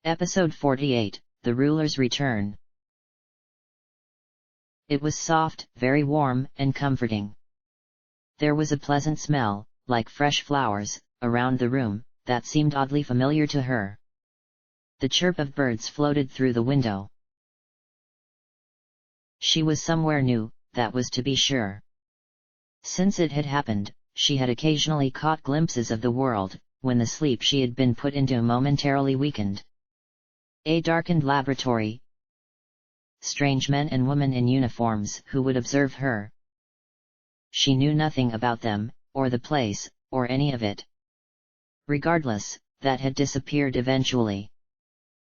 Episode 48, The Ruler's Return. It was soft, very warm, and comforting. There was a pleasant smell, like fresh flowers, around the room, that seemed oddly familiar to her. The chirp of birds floated through the window. She was somewhere new, that was to be sure. Since it had happened, she had occasionally caught glimpses of the world, when the sleep she had been put into momentarily weakened. A darkened laboratory. Strange men and women in uniforms who would observe her. She knew nothing about them, or the place, or any of it. Regardless, that had disappeared eventually.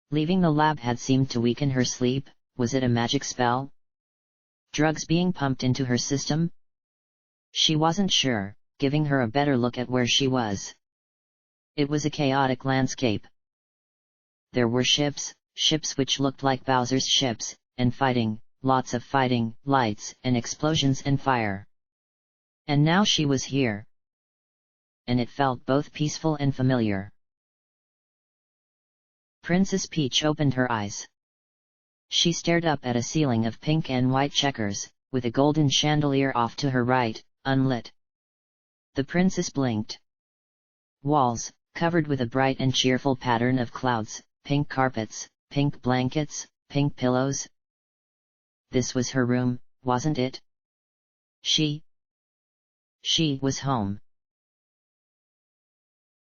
Leaving the lab had seemed to weaken her sleep. Was it a magic spell? Drugs being pumped into her system? She wasn't sure, giving her a better look at where she was. It was a chaotic landscape. There were ships which looked like Bowser's ships, and fighting, lots of fighting, lights and explosions and fire. And now she was here. And it felt both peaceful and familiar. Princess Peach opened her eyes. She stared up at a ceiling of pink and white checkers, with a golden chandelier off to her right, unlit. The princess blinked. Walls, covered with a bright and cheerful pattern of clouds, pink carpets, pink blankets, pink pillows. This was her room, wasn't it? She was home.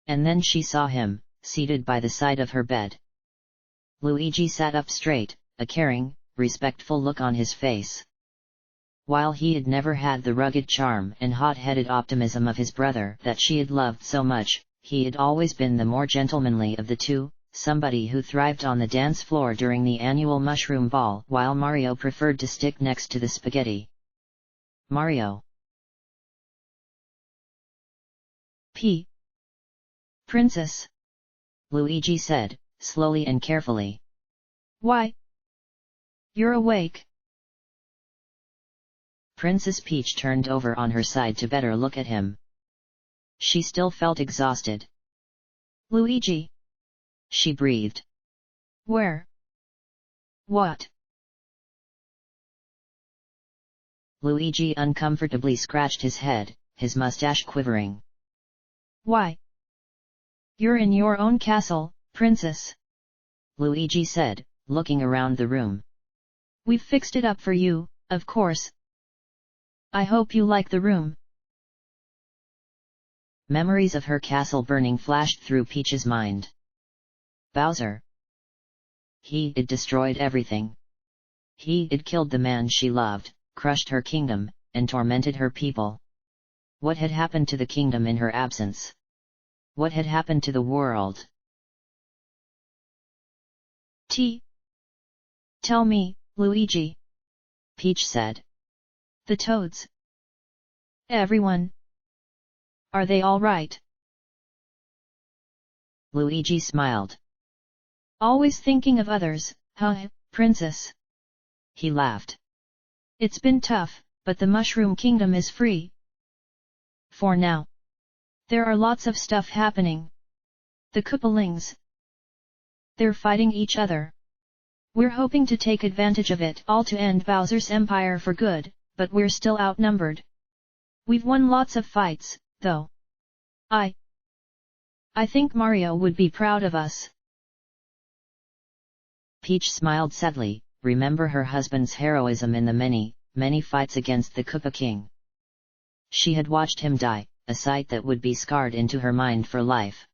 And then she saw him, seated by the side of her bed. Luigi sat up straight, a caring, respectful look on his face. While he had never had the rugged charm and hot-headed optimism of his brother that she had loved so much, he had always been the more gentlemanly of the two, somebody who thrived on the dance floor during the annual mushroom ball while Mario preferred to stick next to the spaghetti. Mario. Princess. Luigi said, slowly and carefully. Why? You're awake. Princess Peach turned over on her side to better look at him. She still felt exhausted. Luigi. She breathed. Where? What? Luigi uncomfortably scratched his head, his mustache quivering. Why? You're in your own castle, princess. Luigi said, looking around the room. We've fixed it up for you, of course. I hope you like the room. Memories of her castle burning flashed through Peach's mind. Bowser. He'd destroyed everything. He'd killed the man she loved, crushed her kingdom, and tormented her people. What had happened to the kingdom in her absence? What had happened to the world? Tell me, Luigi. Peach said. The toads. Everyone. Are they all right? Luigi smiled. Always thinking of others, huh, princess? He laughed. It's been tough, but the Mushroom Kingdom is free. For now. There are lots of stuff happening. The Koopalings. They're fighting each other. We're hoping to take advantage of it all to end Bowser's empire for good, but we're still outnumbered. We've won lots of fights, though. I think Mario would be proud of us. Peach smiled sadly, remember her husband's heroism in the many fights against the Koopa King. She had watched him die, a sight that would be scarred into her mind for life.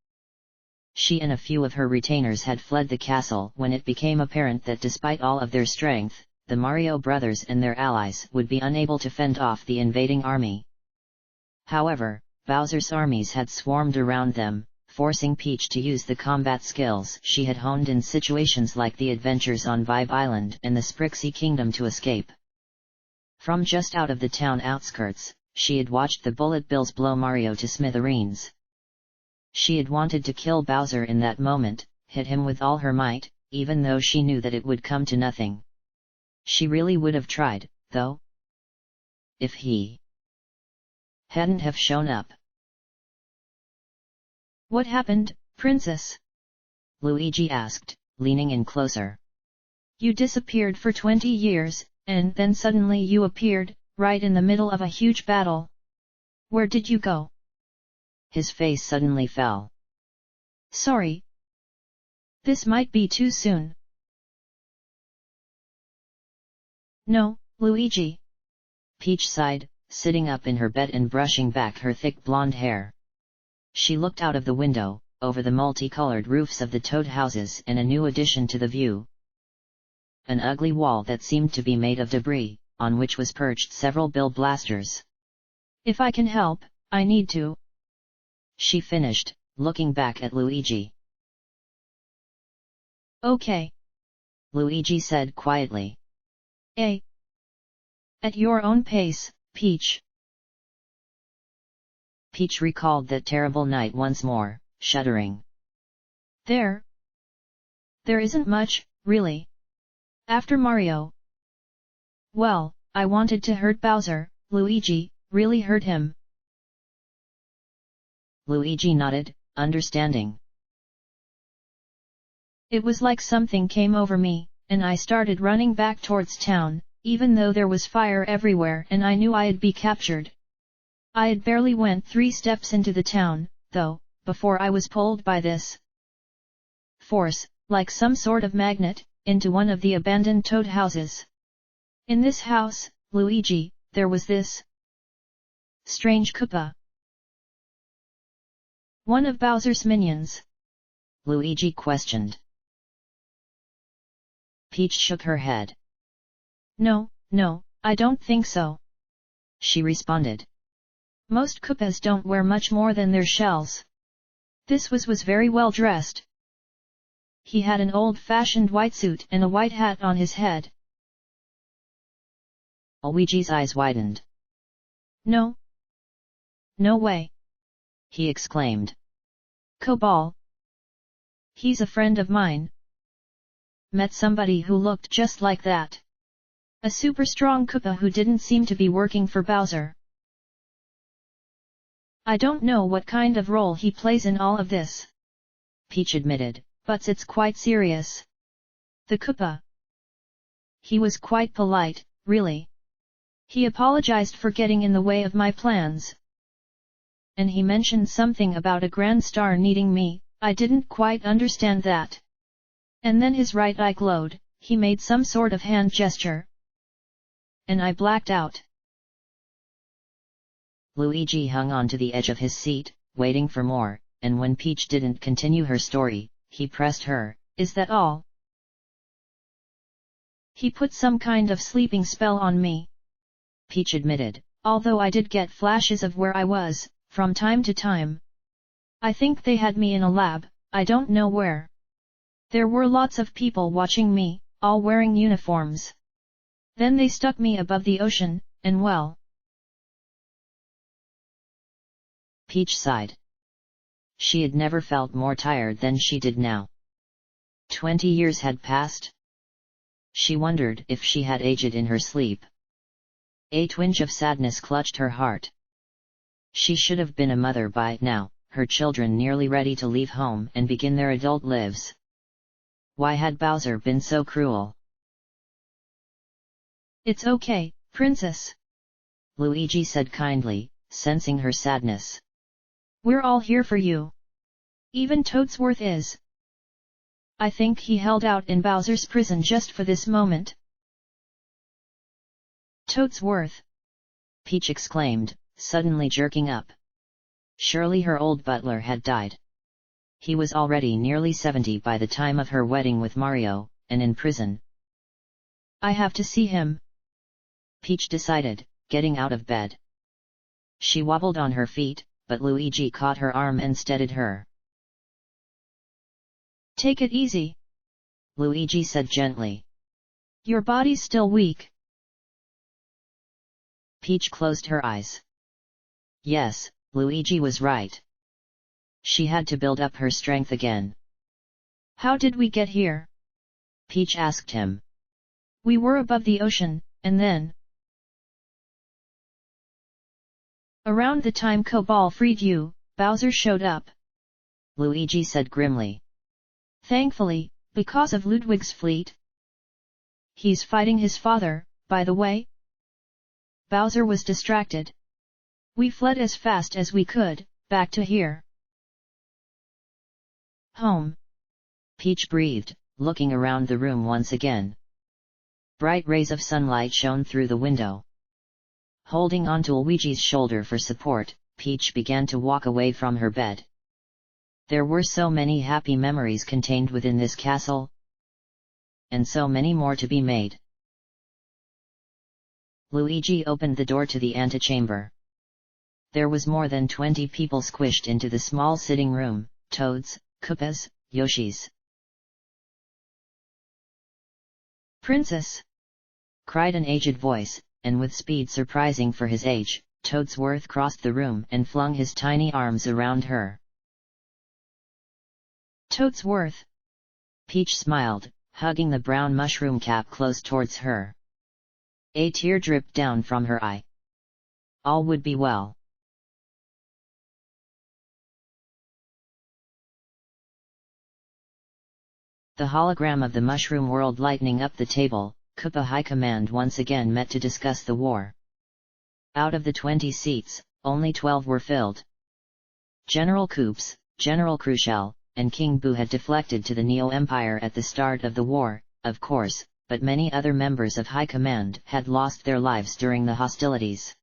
She and a few of her retainers had fled the castle when it became apparent that despite all of their strength, the Mario brothers and their allies would be unable to fend off the invading army. However, Bowser's armies had swarmed around them, forcing Peach to use the combat skills she had honed in situations like the adventures on Vibe Island and the Sprixie Kingdom to escape. From just out of the town outskirts, she had watched the bullet bills blow Mario to smithereens. She had wanted to kill Bowser in that moment, hit him with all her might, even though she knew that it would come to nothing. She really would have tried, though. If he hadn't have shown up. What happened, princess? Luigi asked, leaning in closer. You disappeared for 20 years, and then suddenly you appeared, right in the middle of a huge battle. Where did you go? His face suddenly fell. Sorry. This might be too soon. No, Luigi. Peach sighed, sitting up in her bed and brushing back her thick blonde hair. She looked out of the window, over the multicolored roofs of the Toad houses and a new addition to the view. An ugly wall that seemed to be made of debris, on which was perched several bill blasters. If I can help, I need to. She finished, looking back at Luigi. Okay. Luigi said quietly. At your own pace, Peach. Peach recalled that terrible night once more, shuddering. There isn't much, really. After Mario. Well, I wanted to hurt Bowser, Luigi, really hurt him. Luigi nodded, understanding. It was like something came over me, and I started running back towards town, even though there was fire everywhere and I knew I'd be captured. I had barely went 3 steps into the town, though, before I was pulled by this force, like some sort of magnet, into one of the abandoned Toad houses. In this house, Luigi, there was this strange Koopa. One of Bowser's minions? Luigi questioned. Peach shook her head. No, I don't think so. She responded. Most Koopas don't wear much more than their shells. This was very well dressed. He had an old-fashioned white suit and a white hat on his head. Luigi's eyes widened. No way! He exclaimed. Cobalt. He's a friend of mine. Met somebody who looked just like that. A super strong Koopa who didn't seem to be working for Bowser. I don't know what kind of role he plays in all of this, Peach admitted, but it's quite serious. The Koopa. He was quite polite, really. He apologized for getting in the way of my plans. And he mentioned something about a grand star needing me. I didn't quite understand that. And then his right eye glowed, he made some sort of hand gesture. And I blacked out. Luigi hung on to the edge of his seat, waiting for more, and when Peach didn't continue her story, he pressed her, Is that all? He put some kind of sleeping spell on me. Peach admitted, although I did get flashes of where I was, from time to time. I think they had me in a lab, I don't know where. There were lots of people watching me, all wearing uniforms. Then they stuck me above the ocean, and well. Peach sighed. She had never felt more tired than she did now. 20 years had passed. She wondered if she had aged in her sleep. A twinge of sadness clutched her heart. She should have been a mother by now, her children nearly ready to leave home and begin their adult lives. Why had Bowser been so cruel? It's okay, Princess. Luigi said kindly, sensing her sadness. We're all here for you. Even Toadsworth is. I think he held out in Bowser's prison just for this moment. Toadsworth! Peach exclaimed, suddenly jerking up. Surely her old butler had died. He was already nearly 70 by the time of her wedding with Mario, and in prison. I have to see him. Peach decided, getting out of bed. She wobbled on her feet, but Luigi caught her arm and steadied her. Take it easy, Luigi said gently. Your body's still weak. Peach closed her eyes. Yes, Luigi was right. She had to build up her strength again. How did we get here? Peach asked him. We were above the ocean, and then... Around the time Cobalt freed you, Bowser showed up. Luigi said grimly. Thankfully, Because of Ludwig's fleet? He's fighting his father, by the way? Bowser was distracted. We fled as fast as we could, back to here. Home. Peach breathed, looking around the room once again. Bright rays of sunlight shone through the window. Holding onto Luigi's shoulder for support, Peach began to walk away from her bed. There were so many happy memories contained within this castle, and so many more to be made. Luigi opened the door to the antechamber. There was more than 20 people squished into the small sitting room, Toads, Koopas, Yoshis. Princess! Cried an aged voice, and with speed surprising for his age, Toadsworth crossed the room and flung his tiny arms around her. Toadsworth! Peach smiled, hugging the brown mushroom cap close towards her. A tear dripped down from her eye. All would be well. The hologram of the mushroom world lighting up the table, Koopa High Command once again met to discuss the war. Out of the 20 seats, only 12 were filled. General Koops, General Crucial, and King Boo had deflected to the Neo Empire at the start of the war, of course, but many other members of High Command had lost their lives during the hostilities.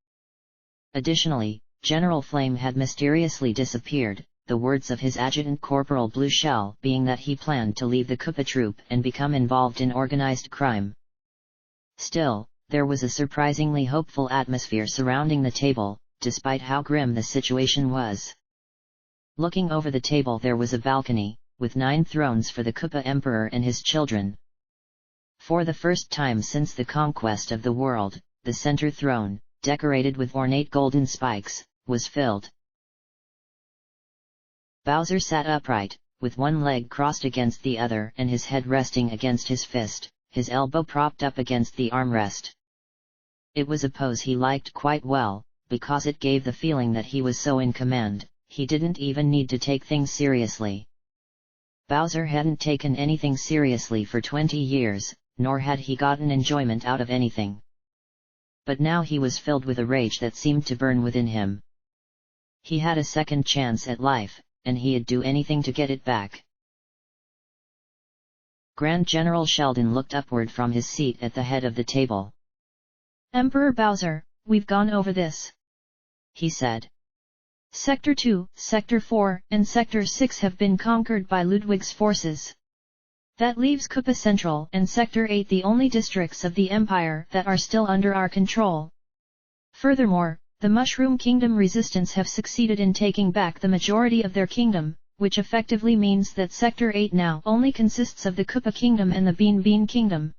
Additionally, General Flame had mysteriously disappeared, the words of his adjutant Corporal Blue Shell being that he planned to leave the Koopa troop and become involved in organized crime. Still, there was a surprisingly hopeful atmosphere surrounding the table, despite how grim the situation was. Looking over the table there was a balcony, with 9 thrones for the Koopa Emperor and his children. For the first time since the conquest of the world, the center throne, decorated with ornate golden spikes, was filled. Bowser sat upright, with one leg crossed against the other and his head resting against his fist, his elbow propped up against the armrest. It was a pose he liked quite well, because it gave the feeling that he was so in command, he didn't even need to take things seriously. Bowser hadn't taken anything seriously for 20 years, nor had he gotten enjoyment out of anything. But now he was filled with a rage that seemed to burn within him. He had a second chance at life, and he'd do anything to get it back. Grand General Sheldon looked upward from his seat at the head of the table. Emperor Bowser, we've gone over this, he said. Sector 2, Sector 4, and Sector 6 have been conquered by Ludwig's forces. That leaves Koopa Central and Sector 8 the only districts of the Empire that are still under our control. Furthermore, the Mushroom Kingdom resistance have succeeded in taking back the majority of their kingdom, which effectively means that Sector 8 now only consists of the Koopa Kingdom and the Bean Kingdom.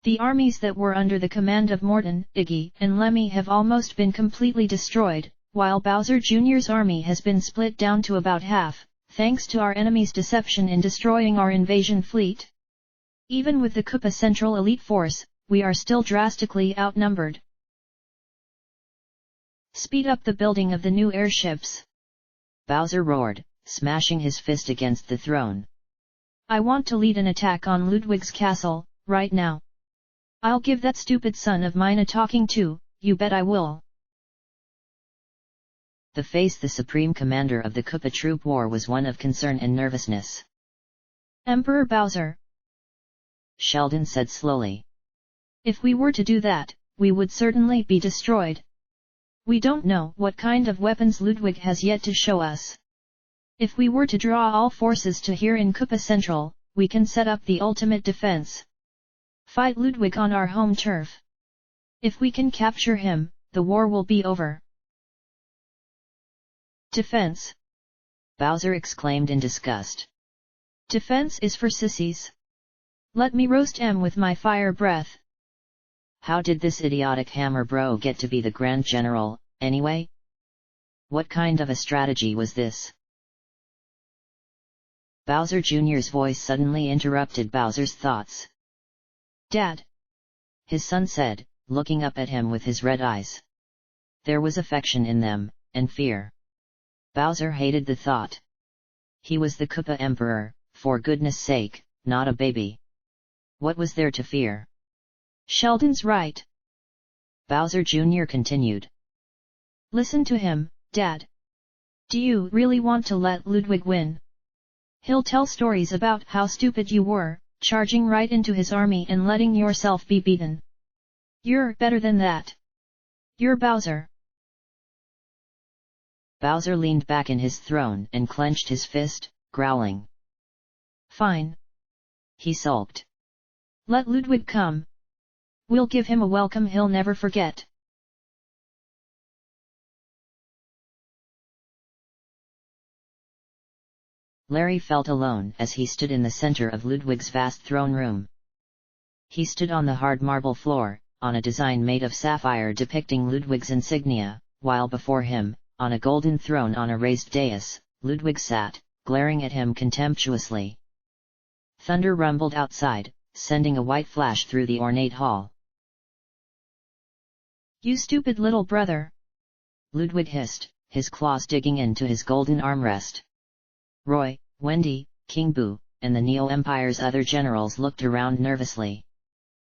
The armies that were under the command of Morton, Iggy, and Lemmy have almost been completely destroyed, while Bowser Jr.'s army has been split down to about half, thanks to our enemy's deception in destroying our invasion fleet. Even with the Koopa Central elite force, we are still drastically outnumbered. Speed up the building of the new airships, Bowser roared, smashing his fist against the throne. I want to lead an attack on Ludwig's castle, right now. I'll give that stupid son of mine a talking to, you bet I will. The face the supreme commander of the Koopa troop war was one of concern and nervousness. Emperor Bowser, Sheldon said slowly. If we were to do that, we would certainly be destroyed. We don't know what kind of weapons Ludwig has yet to show us. If we were to draw all forces to here in Koopa Central, we can set up the ultimate defense. Fight Ludwig on our home turf. If we can capture him, the war will be over. Defense! Bowser exclaimed in disgust. Defense is for sissies. Let me roast em with my fire breath. How did this idiotic hammer bro get to be the Grand General, anyway? What kind of a strategy was this? Bowser Jr.'s voice suddenly interrupted Bowser's thoughts. Dad! His son said, looking up at him with his red eyes. There was affection in them, and fear. Bowser hated the thought. He was the Koopa Emperor, for goodness sake, not a baby. What was there to fear? Sheldon's right. Bowser Jr. continued. Listen to him, Dad. Do you really want to let Ludwig win? He'll tell stories about how stupid you were, charging right into his army and letting yourself be beaten. You're better than that. You're Bowser. Bowser leaned back in his throne and clenched his fist, growling. Fine. He sulked. Let Ludwig come. We'll give him a welcome he'll never forget. Larry felt alone as he stood in the center of Ludwig's vast throne room. He stood on the hard marble floor, on a design made of sapphire depicting Ludwig's insignia, while before him, on a golden throne on a raised dais, Ludwig sat, glaring at him contemptuously. Thunder rumbled outside, sending a white flash through the ornate hall. You stupid little brother! Ludwig hissed, his claws digging into his golden armrest. Roy, Wendy, King Boo, and the Neo-Empire's other generals looked around nervously.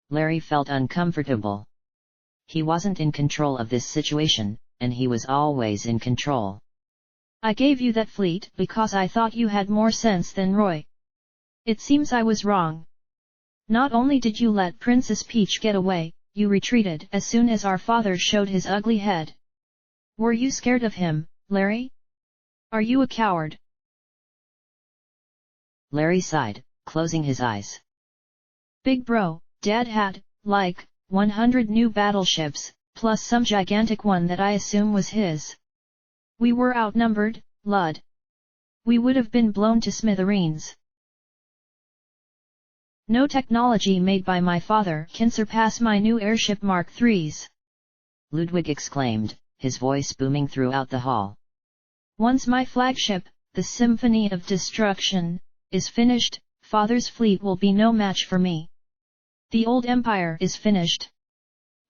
Larry felt uncomfortable. He wasn't in control of this situation, and he was always in control. I gave you that fleet because I thought you had more sense than Roy. It seems I was wrong. Not only did you let Princess Peach get away, you retreated as soon as our father showed his ugly head. Were you scared of him, Larry? Are you a coward? Larry sighed, closing his eyes. Big bro, Dad had, like, 100 new battleships, plus some gigantic one that I assume was his. We were outnumbered, Lud. We would have been blown to smithereens. No technology made by my father can surpass my new airship Mark III's. Ludwig exclaimed, his voice booming throughout the hall. Once my flagship, the Symphony of Destruction, is finished, Father's fleet will be no match for me. The old empire is finished.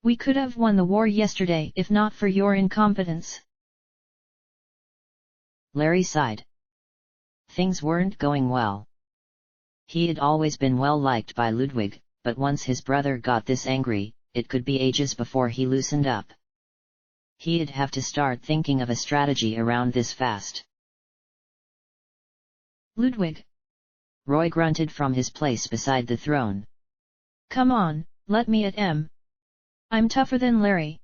We could have won the war yesterday if not for your incompetence. Larry sighed. Things weren't going well. He had always been well liked by Ludwig, but once his brother got this angry, it could be ages before he loosened up. He'd have to start thinking of a strategy around this fast. Ludwig! Roy grunted from his place beside the throne. Come on, let me at him. I'm tougher than Larry.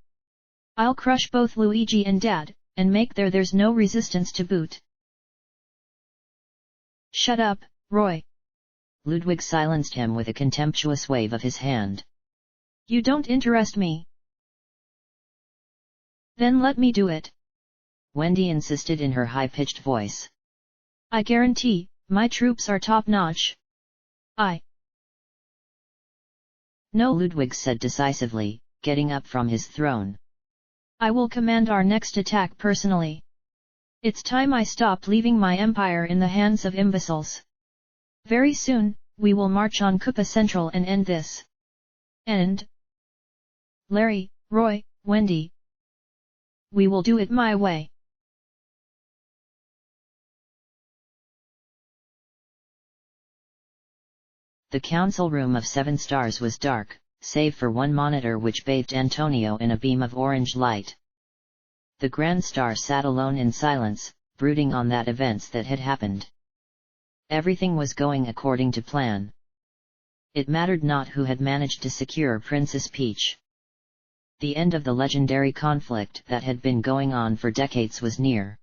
I'll crush both Luigi and Dad, and make there's no resistance to boot. Shut up, Roy. Ludwig silenced him with a contemptuous wave of his hand. You don't interest me. Then let me do it. Wendy insisted in her high-pitched voice. I guarantee, my troops are top-notch. No, Ludwig said decisively, getting up from his throne. I will command our next attack personally. It's time I stopped leaving my empire in the hands of imbeciles. Very soon, we will march on Koopa Central and end this. End. Larry, Roy, Wendy. We will do it my way. The council room of 7 stars was dark, save for one monitor which bathed Antonio in a beam of orange light. The Grand Star sat alone in silence, brooding on that events that had happened. Everything was going according to plan. It mattered not who had managed to secure Princess Peach. The end of the legendary conflict that had been going on for decades was near.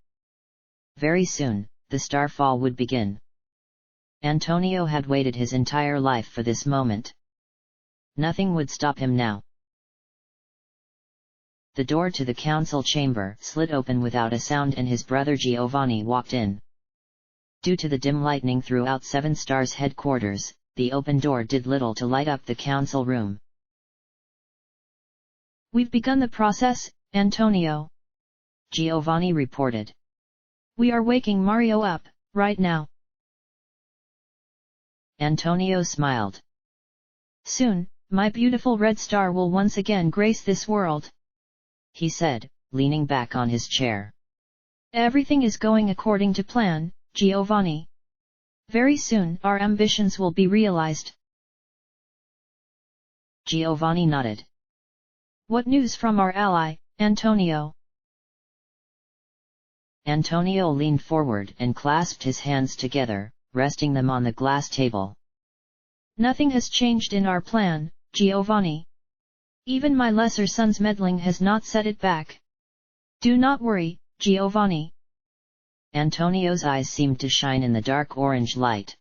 Very soon, the starfall would begin. Antonio had waited his entire life for this moment. Nothing would stop him now. The door to the council chamber slid open without a sound and his brother Giovanni walked in. Due to the dim lighting throughout 7 Stars headquarters, the open door did little to light up the council room. We've begun the process, Antonio. Giovanni reported. We are waking Mario up, right now. Antonio smiled. Soon, my beautiful red star will once again grace this world, he said, leaning back on his chair. Everything is going according to plan, Giovanni. Very soon our ambitions will be realized. Giovanni nodded. What news from our ally, Antonio? Antonio leaned forward and clasped his hands together, resting them on the glass table. Nothing has changed in our plan, Giovanni. Even my lesser son's meddling has not set it back. Do not worry, Giovanni. Antonio's eyes seemed to shine in the dark orange light.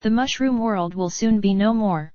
The mushroom world will soon be no more.